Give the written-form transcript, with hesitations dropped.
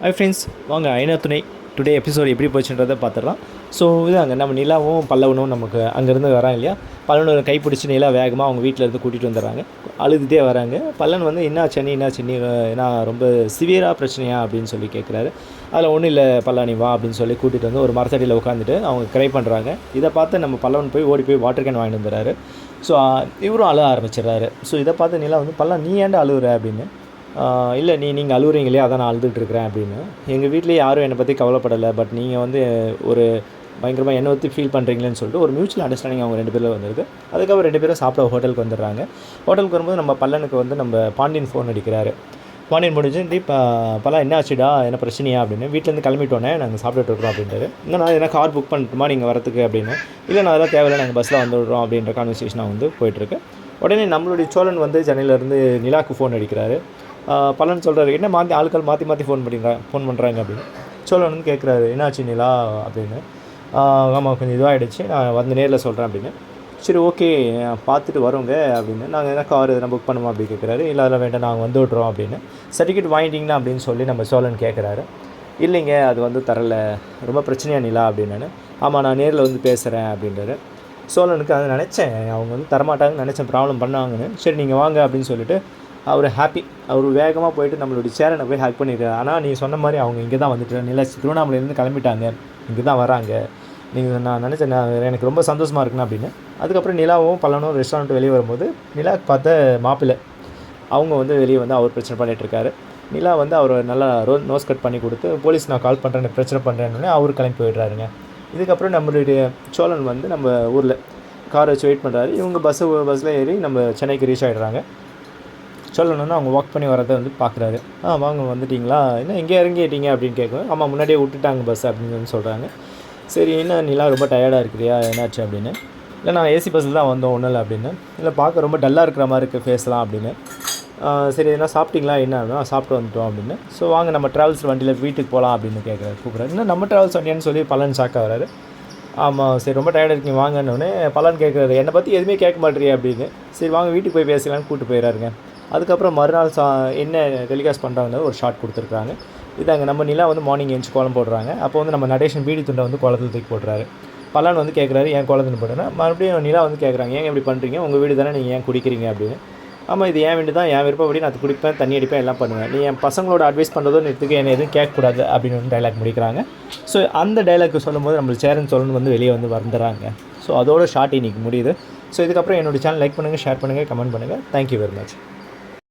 Hi friends, வாங்க ஐநா துணை டுடே எபிசோட் எப்படி போச்சுன்றதை பார்த்துடலாம். ஸோ அங்கே நம்ம நிலாவும் பல்லவனும் நமக்கு அங்கேருந்து வராங்க இல்லையா. பல்லவன் கைப்பிடிச்சி நிலா வேகமாக அவங்க வீட்டில் இருந்து கூட்டிகிட்டு வந்துடுறாங்க. அழுதுகிட்டே வராங்க. பல்லவன் வந்து என்ன சென்னி ஏன்னா ரொம்ப சிவியராக பிரச்சனையா அப்படின்னு சொல்லி கேட்குறாரு. அதில் ஒன்றும் இல்லை பல்லானி வா அப்படின்னு சொல்லி கூட்டிகிட்டு வந்து ஒரு மரத்தடியில் உட்காந்துட்டு அவங்க க்ரை பண்ணுறாங்க. இதை பார்த்து நம்ம பல்லவன் போய் ஓடி போய் வாட்டர் கேன் வாங்கிட்டு வந்துடுறாரு. ஸோ இவரும் அழ ஆரம்பிச்சிடுறாரு. ஸோ இதை பார்த்து நிலா வந்து பல்லவன் நீ ஏன்டா அழுகுற அப்படின்னு. இல்லை நீங்கள் அழுகுறீங்க இல்லையா, அதான் நான் அழுதுகிட்ருக்கிறேன் அப்படின்னு. எங்கள் வீட்லேயே யாரும் என்னை பற்றி கவலைப்படலை, பட் நீங்கள் வந்து ஒரு பயங்கரமாக என்னை பற்றி ஃபீல் பண்ணுறீங்களேன்னு சொல்லிட்டு ஒரு மியூச்சுவல் அண்டர்ஸ்டாண்டிங் அவங்க 2 பேரில் வந்துருக்கு. அதுக்கப்புறம் 2 பேரும் சாப்பிட ஹோட்டலுக்கு வந்துடுறாங்க. ஹோட்டலுக்கு வரும்போது நம்ம பல்லனுக்கு வந்து நம்ம பாண்டியன் ஃபோன் அடிக்கிறாரு. பாண்டியன் முடிஞ்சு பல்லா என்ன ஆச்சுடா, என்ன பிரச்சனையா அப்படின்னு. வீட்டிலேருந்து கிளம்பிட்டோன்னே நாங்கள் சாப்பிட்டுட்டு இருக்கிறோம் அப்படின்ட்டு. இன்னும் நான் என்ன கார் புக் பண்ணட்டுமா நீங்கள் வரத்துக்கு அப்படின்னு. இல்லை நான் அதெல்லாம் தேவையில்லை, நாங்கள் பஸ்ஸில் வந்துடுறோம் அப்படின்ற கான்வர்சேஷனாக வந்து போயிட்டுருக்கு. உடனே நம்மளுடைய சோழன் வந்து சென்னையிலேருந்து நிலாவுக்கு ஃபோன் அடிக்கிறாரு. பலன் சொல்கிறாரு, என்ன ஆட்கள் மாற்றி ஃபோன் பண்ணுறாங்க அப்படின்னு. சோழன் வந்து கேட்குறாரு, என்னாச்சு நிலா அப்படின்னு. ஆமாம் கொஞ்சம் இதுவாகிடுச்சு, நான் வந்து நேரில் சொல்கிறேன் அப்படின்னு. சரி ஓகே பார்த்துட்டு வரோங்க அப்படின்னு. நாங்கள் என்ன கார் எதனா புக் பண்ணுவோம் அப்படின்னு கேட்குறாரு. இல்லை அதெல்லாம் வேண்டாம், நாங்கள் வந்து விட்றோம் அப்படின்னு. சர்டிஃபிகேட் வாங்கிட்டீங்களா அப்படின்னு சொல்லி நம்ம சோழன் கேட்குறாரு. இல்லைங்க அது வந்து தரலை, ரொம்ப பிரச்சனையா நிலா அப்படின்னு. ஆமாம் நான் நேரில் வந்து பேசுகிறேன் அப்படின்றாரு. சோழனுக்கு அதை நினச்சேன், அவங்க வந்து தரமாட்டாங்கன்னு நினச்சேன், ப்ராப்ளம் பண்ணாங்கன்னு. சரி நீங்கள் வாங்க அப்படின்னு சொல்லிட்டு அவர் ஹாப்பி. அவர் வேகமாக போயிட்டு நம்மளுடைய சேரனை போய் ஹேக் பண்ணியிருக்காரு. ஆனால் நீ சொன்ன மாதிரி அவங்க இங்கே தான் வந்துட்டு நிலா திருவண்ணாமலையிலேருந்து கிளம்பிட்டாங்க, இங்கே தான் வராங்க. நீங்கள் நான் நினச்சேன், எனக்கு ரொம்ப சந்தோஷமாக இருக்குண்ணா அப்படின்னு. அதுக்கப்புறம் நிலாவும் பல்லனும் ரெஸ்டாரண்ட் வெளியே வரும்போது நிலாவுக்கு பார்த்த மாப்பிள்ளை அவங்க வந்து வெளியே வந்து அவர் பிரச்சனை பண்ணிகிட்ருக்காரு. நிலா வந்து அவர் நல்லா நோஸ் கட் பண்ணி கொடுத்து போலீஸ் நான் கால் பண்ணுறேன் பிரச்சனை பண்ணுறேன்னு அவர் கிளம்பி போயிடுறாருங்க. இதுக்கப்புறம் நம்மளுடைய சோழன் வந்து நம்ம ஊரில் காரை வச்சு வெயிட் பண்ணுறாரு. இவங்க பஸ்ஸில் ஏறி நம்ம சென்னைக்கு ரீச் ஆகிடுறாங்க. சொல்லணுன்னா அவங்க வாக் பண்ணி வரதை வந்து பார்க்குறாரு. வாங்க வந்துட்டிங்களா, என்ன எங்கே இறங்கிட்டீங்க அப்படின்னு கேட்குவேன். ஆமாம் முன்னாடியே விட்டுட்டாங்க பஸ் அப்படின்னு சொல்கிறாங்க. சரி என்ன நீலா ரொம்ப டயர்டாக இருக்கிறியா, என்னாச்சு அப்படின்னு. இல்லை நான் ஏசி பஸ்ஸில் தான் வந்தோம், ஒன்றும் இல்லை அப்படின்னு. இல்லை பார்க்க ரொம்ப டல்லாக இருக்கிற மாதிரி இருக்குது ஃபேஸ்லாம் அப்படின்னு. சரி என்ன சாப்பிட்டீங்களா, என்ன சாப்பிட்டு வந்துட்டோம் அப்படின்னு. ஸோ வாங்க நம்ம ட்ராவல்ஸ் வண்டியில் வீட்டுக்கு போகலாம் அப்படின்னு கூப்பிட்றாரு. இன்னும் நம்ம ட்ராவல்ஸ் வண்டியான்னு சொல்லி பலன் ஷாக்காக வராரு. ஆமாம் சரி ரொம்ப டயர்டாக இருக்கீங்க வாங்கன்னொடனே பலன் கேட்குறாரு, என்னை பற்றி எதுவுமே கேட்க மாட்டேறியா அப்படின்னு. சரி வாங்க வீட்டுக்கு போய் பேசலான்னு கூப்பிட்டு போயிடறாருங்க. அதுக்கப்புறம் மறுநாள் என்ன டெலிகாஸ்ட் பண்ணுறாங்கன்னு ஒரு ஷார்ட் கொடுத்துருக்காங்க. இதாங்க நம்ம நிலா வந்து மார்னிங் எழுந்து கோலம் போடுறாங்க. அப்போ வந்து நம்ம நடேஷன் பீடி துண்டை வந்து கோலத்தில் தூக்கி போடுறாரு. பல்லான் வந்து கேட்குறாரு ஏன் கோலத்தில் போட்டேன்னா. மறுபடியும் நிலா வந்து கேட்குறாங்க, ஏன் இப்படி பண்ணுறீங்க, உங்கள் வீடு தானே, நீங்கள் ஏன் குடிக்கிறீங்க அப்படின்னு. ஆமாம் இது என் வீடு தான், என் விருப்பப்படி நான் அது குடிப்பேன், தண்ணி அடிப்பேன், எல்லாம் பண்ணுவேன். நீ என் பசங்களோட அட்வைஸ் பண்ணுறதோ நிறுத்துக்கு என்னை எதுவும் கேட்கக்கூடாது அப்படின்னு வந்து டைலாக் முடிக்கிறாங்க. ஸோ அந்த டைலாக் சொல்லும்போது நம்மளுக்கு சேரன் சொல்லணும் வந்து வெளியே வந்து வந்துடுறாங்க. ஸோ அதோட ஷார்ட் இன்றைக்கி முடியுது. ஸோ இதுக்கப்புறம் என்னோடய சேனல் லைக் பண்ணுங்கள், ஷேர் பண்ணுங்கள், கமெண்ட் பண்ணுங்கள். Thank you very much.